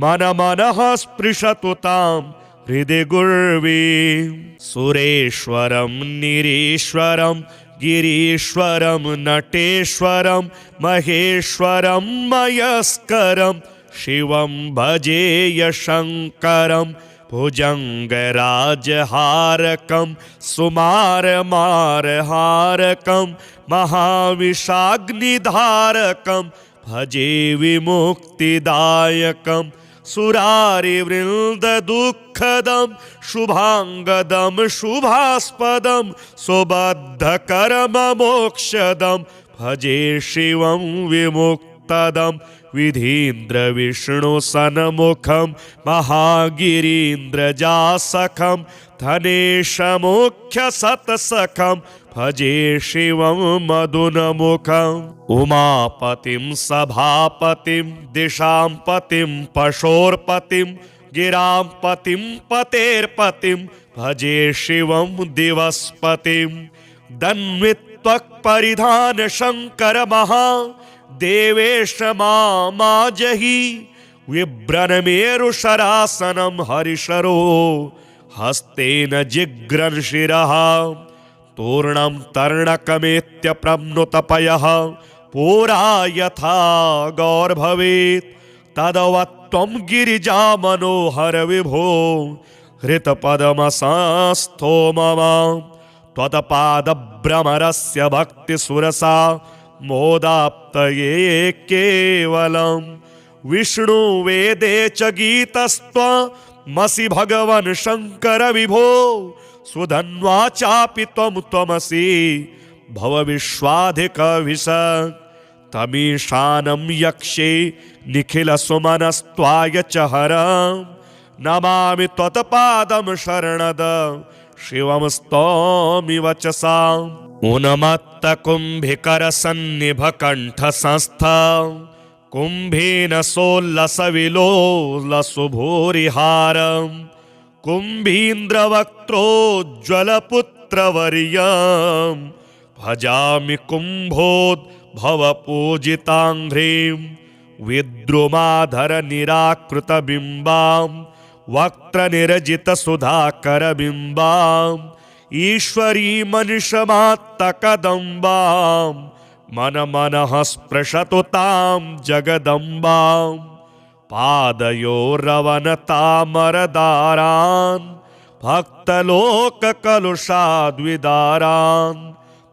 मन मनः स्पृशतु तां हृदि गुर्वीं सुरेश्वरं निरीश्वरं गिरीश्वरं नटेश्वरं महेश्वरं मयस्करं शिवं भजेय शङ्करं भुजङ्गराजहारकं सुमारमारहारकं महाविषाग्निधारकं भजे विमुक्तिदायकं सुरारिवृन्ददुःखदं शुभाङ्गदं शुभास्पदं सुबद्धकर्ममोक्षदं भजे शिवं विमुक्तदं विमुक्तदं विधीन्द्रविष्णुसन्मुखं महागिरीन्द्रजासखं धनेशमुख्यसत्सखं भजे शिवं मदुनमुखम् उमापतिं सभापतिं दिशां पतिं पशोर्पतिं गिरां पतिं पतेर्पतिं भजे शिवं दिवस्पतिं दन्वित्वक्परिधान शङ्कर महा देवेश माजहि विभ्रन्मेरुशरासनं हरिशरो हस्तेन जिघ्रन्शिरः तूर्णं तर्णकमेत्य प्रम्नुतपयः पुरा यथा गौर्भवेत् तदवत्त्वं गिरिजा मनोहर विभो हृतपदमसंस्थो मम त्वत्पादभ्रमरस्य भक्तिसुरसा मोदाप्तये केवलं विष्णुवेदे च गीतस्त्वमसि भगवन् शङ्कर विभो सुधन्वा चापि त्वमसि भवविश्वाधिकविश तमीशानं यक्षे निखिलसुमनस्त्वाय च हरं नमामि त्वत्पादं शरणद शिवं स्तौमि वचसा उन्मत्तकुम्भिकरसन्निभकण्ठसंस्था कुम्भेन सोल्लसविलोलसुभूरिहारं कुम्भीन्द्रवक्त्रोज्ज्वलपुत्रवर्यं भजामि कुम्भोद्भवपूजिताङ्घ्रिं विद्रुमाधरनिराकृतबिम्बां वक्त्रनिरजितसुधाकरबिम्बां ईश्वरीमनिषमात्तकदम्बां मनमनः स्पृशतु तां जगदम्बां पादयोरवनतामरदारान् भक्तलोककलुषाद्विदारान्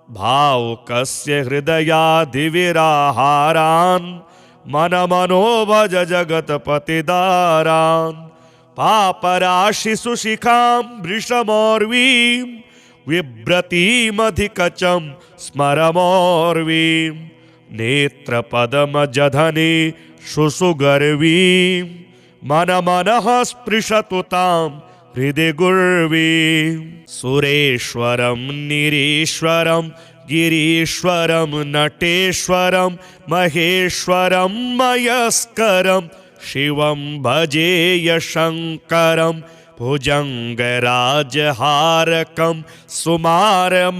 भावुकस्य हृदयादिविराहारान् मनमनो भज जगत्पतिदारान् पापराशिसुशिखां वृषमोर्वीं बिभ्रतीमधिकचं स्मरमोर्वीं नेत्रपदमजधने शुसुगर्वीं मनमनः स्पृशतु तां हृदि गुर्वीं सुरेश्वरं निरीश्वरं गिरीश्वरं नटेश्वरं महेश्वरं मयस्करं शिवं भजेय शङ्करं भुजङ्गराजहारकं सुमारमारहारकं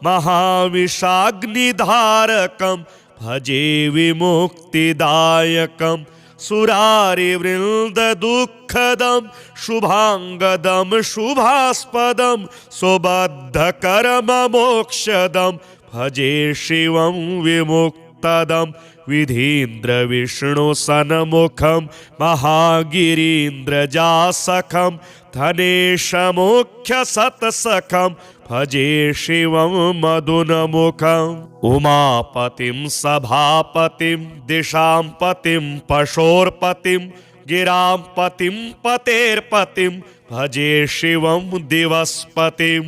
महाविषाग्निधारकं भजे विमुक्तिदायकं सुरारिवृन्ददुःखदं शुभाङ्गदं शुभास्पदं सुबद्धकर्ममोक्षदं भजे शिवं विमुक्तदं विधीन्द्रविष्णुसन्मुखं महागिरीन्द्रजासखं धनेशमुख्यसत्सखं भजे शिवं मदुनमुखम् उमापतिं सभापतिं दिशां पतिं पशोर्पतिं गिरां पतिं पतेर्पतिं भजे शिवं दिवस्पतिं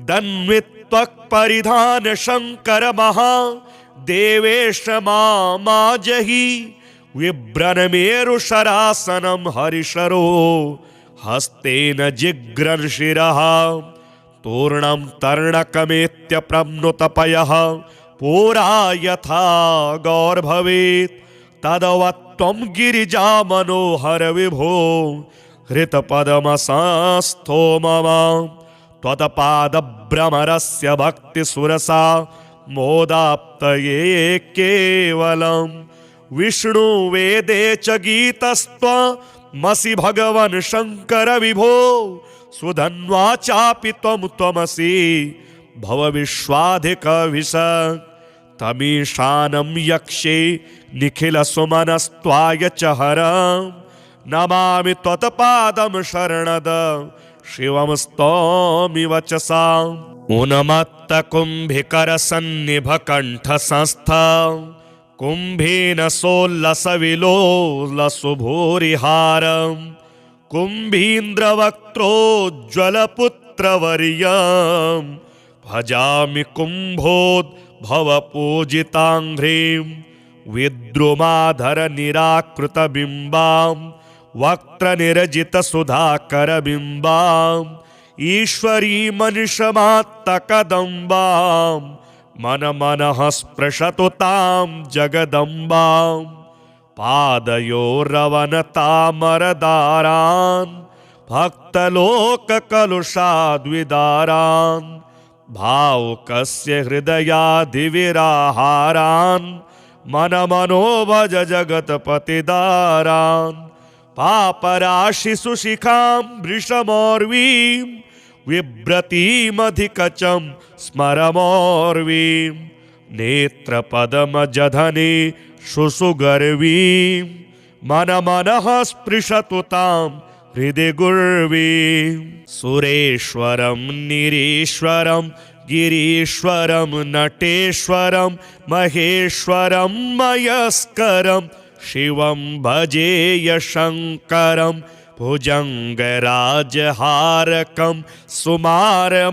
दन्वित्वक्परिधान शङ्कर महा देवेश माजहि विभ्रन्मेरुशरासनं हरिशरो हस्तेन जिघ्रन्शिरः तूर्णं तर्णकमेत्य प्रम्नुतपयः पुरा यथा गौर्भवेत् तदवत्त्वं गिरिजा मनोहर विभो हृतपदमसंस्थो मम त्वत्पादभ्रमरस्य भक्तिसुरसा मोदाप्तये केवलं विष्णुवेदे च गीतस्त्वमसि भगवन् शङ्कर विभो सुधन्वा चापि त्वमसि भवविश्वाधिकविश तमीशानं यक्षे निखिलसुमनस्त्वाय च हरं नमामि त्वत्पादं शरणद शिवं स्तौमि वचसा उन्मत्तकुम्भिकरसन्निभकण्ठसंस्था कुम्भेन सोल्लसविलोलसुभूरिहारं कुम्भीन्द्रवक्त्रोज्ज्वलपुत्रवर्यं भजामि कुम्भोद्भवपूजिताङ्घ्रीं विद्रुमाधरनिराकृतबिम्बां वक्त्रनिरजितसुधाकरबिम्बाम् ईश्वरीमनिषमात्तकदम्बां मनमनः स्पृशतु तां जगदम्बां पादयोरवनतामरदारान् भक्तलोककलुषाद्विदारान् भावुकस्य हृदयादिविराहारान् मनमनोभज जगत्पतिदारान् पापराशिसुशिखां वृषमोर्वीं बिभ्रतीमधिकचं स्मरमोर्वीं नेत्रपदमजधने शुसुगर्वीं मनमनः स्पृशतु तां हृदि गुर्वीं सुरेश्वरं निरीश्वरं गिरीश्वरं नटेश्वरं महेश्वरं मयस्करं शिवं भजेय शङ्करं भुजङ्गराजहारकं सुमारमारहारकं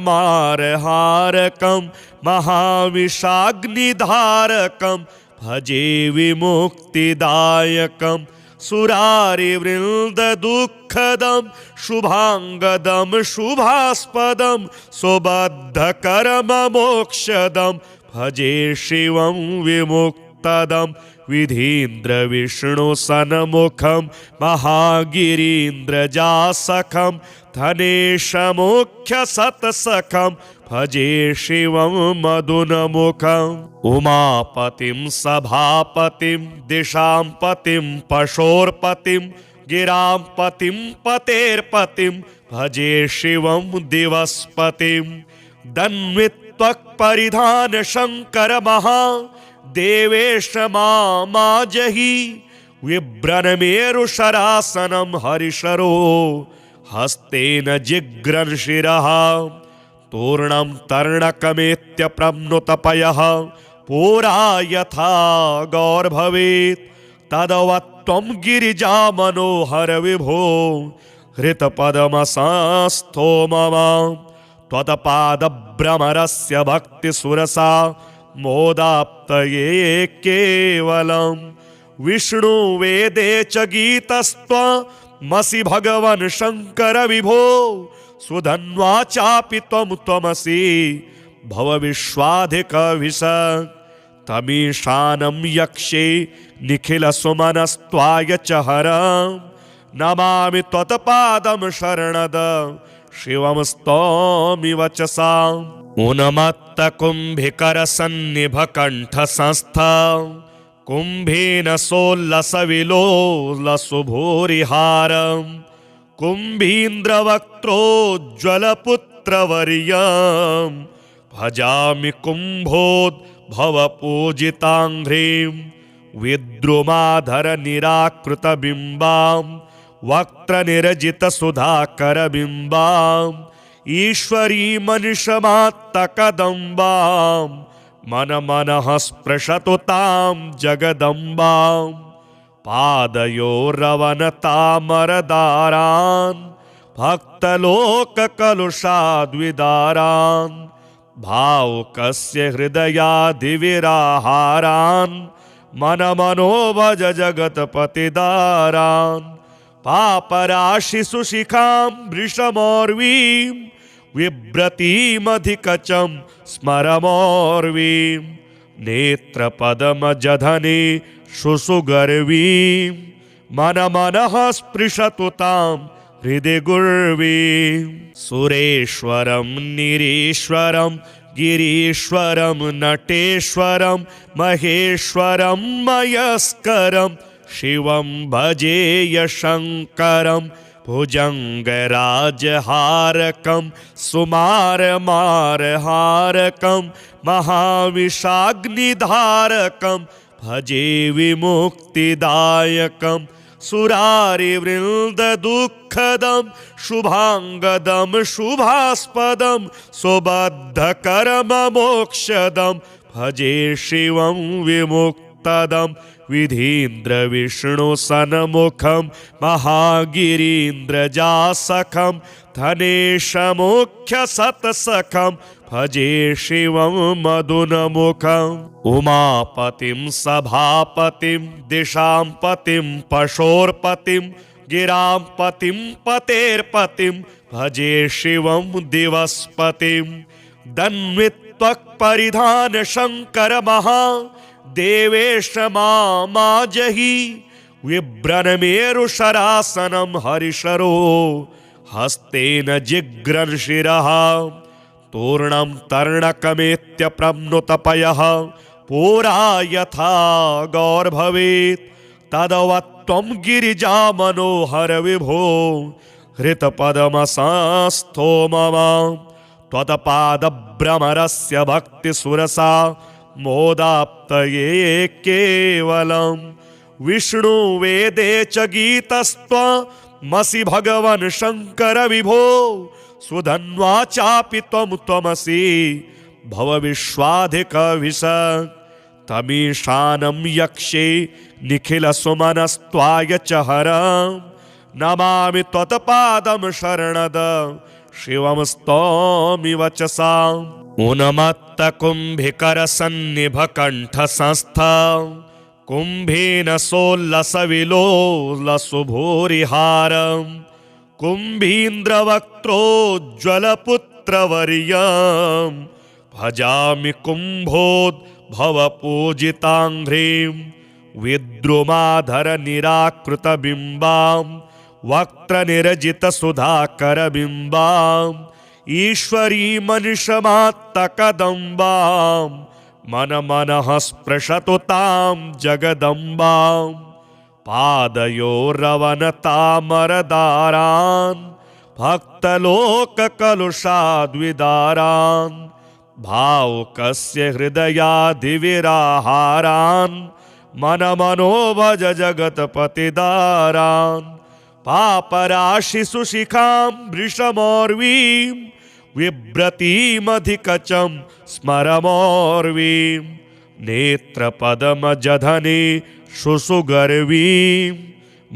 महाविषाग्निधारकं भजे विमुक्तिदायकं सुरारिवृन्ददुःखदं शुभाङ्गदं शुभास्पदं सुबद्धकर्ममोक्षदं भजे शिवं विमुक्तदं विधीन्द्रविष्णुसन्मुखं महागिरीन्द्रजासखं धनेशमुख्यसत्सखं भजे शिवं मदुनमुखम् उमापतिं सभापतिं दिशां पतिं पशोर्पतिं गिरां पतिं पतेर्पतिं भजे शिवं दिवस्पतिं दन्वित्वक्परिधान शङ्कर महा देवेश माजहि विभ्रन्मेरुशरासनं हरिशरो हस्तेन जिघ्रन्शिरः तूर्णं तर्णकमेत्य प्रम्नुतपयः पुरा यथा गौर्भवेत् तदवत्त्वं गिरिजामनोहर विभो हृतपदमसास्थो मम त्वत्पादभ्रमरस्य भक्तिसुरसा मोदाप्तये केवलं विष्णुवेदे च गीतस्त्वमसि भगवन् शङ्कर विभो सुधन्वा चापि त्वमसि भवविश्वाधिकविश तमीशानं यक्षे निखिलसुमनस्त्वाय च हरं नमामि त्वत्पादं शरणद शिवं स्तौमि वचसा उन्मत्तकुम्भिकरसन्निभकण्ठसंस्थ कुम्भेन सोल्लसविलोलसुभूरिहारं कुम्भीन्द्रवक्त्रोज्ज्वलपुत्रवर्यं भजामि कुम्भोद्भवपूजिताङ्घ्रीं विद्रुमाधरनिराकृतबिम्बां वक्त्रनिरजितसुधाकरबिम्बाम् ईश्वरीमनिषमात्तकदम्बां मनमनः स्पृशतु तां जगदम्बां पादयोरवनतामरदारान् भक्तलोककलुषाद्विदारान् भावुकस्य हृदयादिविराहारान् मनमनोभज जगत्पतिदारान् पापराशिसुशिखां वृषमोर्वीं बिभ्रतीमधिकचं स्मरमोर्वीं नेत्रपदमजधने शुसुगर्वीं मनमनः स्पृशतु तां हृदि गुर्वीं सुरेश्वरं निरीश्वरं गिरीश्वरं नटेश्वरं महेश्वरं मयस्करं शिवं भजेय शङ्करं भुजङ्गराजहारकं सुमारमारहारकं महाविषाग्निधारकं भजे विमुक्तिदायकं सुरारिवृन्ददुःखदं शुभाङ्गदं शुभास्पदं सुबद्धकर्ममोक्षदं भजे शिवं विमुक्तदं विधीन्द्रविष्णुसन्मुखं महागिरीन्द्रजासखं धनेशमुख्यसत्सखं भजे शिवं मदुनमुखम् उमापतिं सभापतिं दिशां पतिं पशोर्पतिं गिरां पतिं पतेर्पतिं भजे शिवं दिवस्पतिं दन्वित्वक्परिधान शङ्कर महा देवेश माजहि विभ्रनमेरुशरासनं हरिशरो हस्तेन जिघ्रशिरः तूर्णं तर्णकमेत्य प्रम्नुतपयः पुरा यथा गौर्भवेत् तदवत्त्वं गिरिजा मनोहर विभो हृतपदमसंस्थो मम त्वत्पादभ्रमरस्य भक्तिसुरसा मोदाप्तये केवलम् विष्णुवेदे च गीतस्त्वमसि भगवन् शङ्कर विभो सुधन्वा चापि त्वमसि भवविश्वाधिकविशक् तमीशानं यक्षे निखिलसुमनस्त्वाय च हरं नमामि त्वत्पादं शरणद शिवं स्तौमि वचसा उन्मत्तकुम्भिकरसन्निभकण्ठसंस्था कुम्भेन सोल्लसविलोलसुभूरिहारम् कुम्भीन्द्रवक्त्रोज्ज्वलपुत्रवर्यं भजामि कुम्भोद्भवपूजिताङ्घ्रिं विद्रुमाधरनिराकृतबिम्बां वक्त्रनिरजितसुधाकरबिम्बाम् ईश्वरीमनिषमात्तकदम्बां मनमनः स्पृशतु तां जगदम्बां पादयोरवनतामरदारान् भक्तलोककलुषाद्विदारान् भावुकस्य हृदयादिविराहारान् मनमनो भज जगत्पतिदारान् पापराशिसुशिखां वृषमोर्वीं बिभ्रतीमधिकचं स्मरमोर्वीं नेत्रपदमजधने शुसुगर्वीं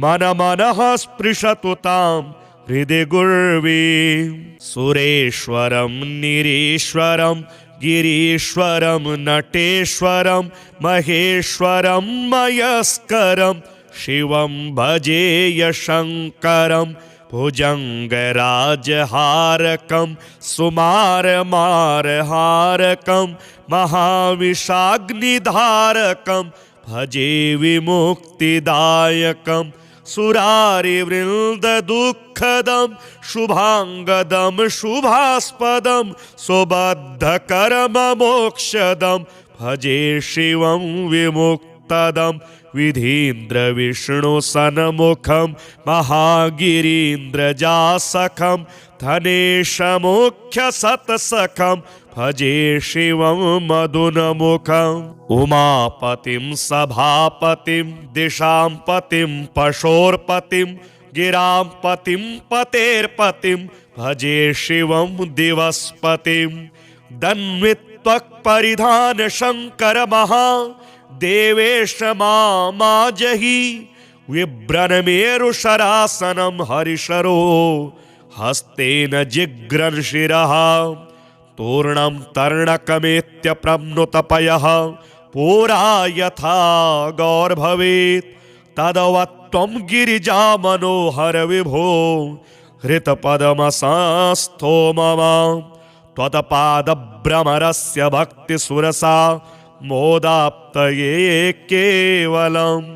मनमनः स्पृशतु तां हृदि गुर्वीं सुरेश्वरं निरीश्वरं गिरीश्वरं नटेश्वरं महेश्वरं मयस्करं शिवं भजेय शङ्करं भुजङ्गराजहारकं सुमारमारहारकं महाविषाग्निधारकं भजे विमुक्तिदायकं सुरारिवृन्ददुःखदं शुभाङ्गदं शुभास्पदं सुबद्धकर्ममोक्षदं भजे शिवं विमुक्तदं विधीन्द्रविष्णुसन्मुखं महागिरीन्द्रजासखं धनेशमुख्यसत्सखं भजे शिवं मदुनमुखम् उमापतिं सभापतिं दिशां पतिं पशोर्पतिं गिरां पतिं पतेर्पतिं भजे शिवं दिवस्पतिं दन्वित्वक्परिधान शङ्कर महा देवेश माजहि विभ्रनमेरुशरासनं हरिशरो हस्तेन जिघ्रशिरः तूर्णं तर्णकमेत्य प्रम्नुतपयः पुरा यथा गौर्भवेत् तदवत्त्वं गिरिजा मनोहर विभो हृतपदमसंस्थो मम त्वत्पादभ्रमरस्य भक्तिसुरसा मोदाप्तये केवलम्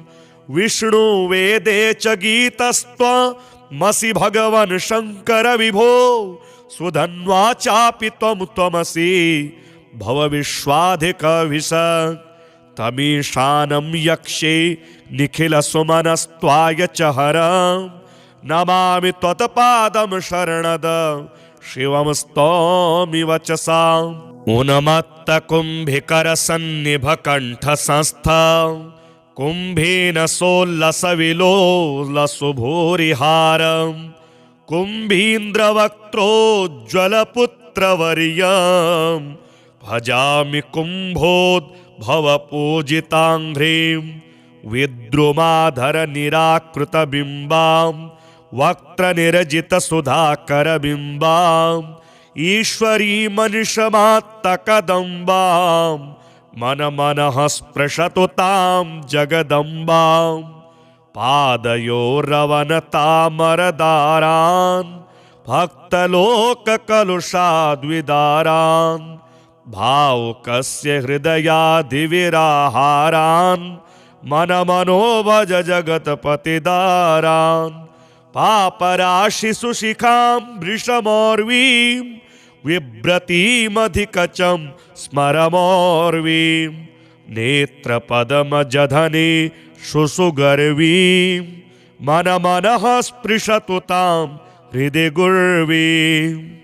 विष्णुवेदे च गीतस्त्वमसि भगवन् शङ्कर विभो सुधन्वा चापि त्वमसि भवविश्वाधिकविशक् तमीशानं यक्षे निखिलसुमनस्त्वाय च हरं नमामि त्वत्पादं शरणद शिवं स्तौमि वचसा उन्मत्तकुम्भिकरसन्निभकण्ठसंस्था कुम्भेन सोल्लसविलोलसुभूरिहारम् कुम्भीन्द्रवक्त्रोज्ज्वलपुत्रवर्यं भजामि कुम्भोद्भवपूजिताङ्घ्रिं विद्रुमाधरनिराकृतबिम्बां वक्त्रनिरजितसुधाकरबिम्बाम् ईश्वरी मनिषमात्तकदम्बां मन मनः स्पृशतु तां जगदम्बां पादयोरवनतामरदारान् भक्तलोककलुषाद्विदारान् भावुकस्य हृदयादिविराहारान् मन मनो भज जगत्पतिदारान् पापराशिषु शिखां वृषमोर्वीं बिभ्रतीमधिकचं स्मरमोर्वीं नेत्रपदमजधने शुसुगर्वीं मन मनः स्पृशतु तां हृदि गुर्वीम्।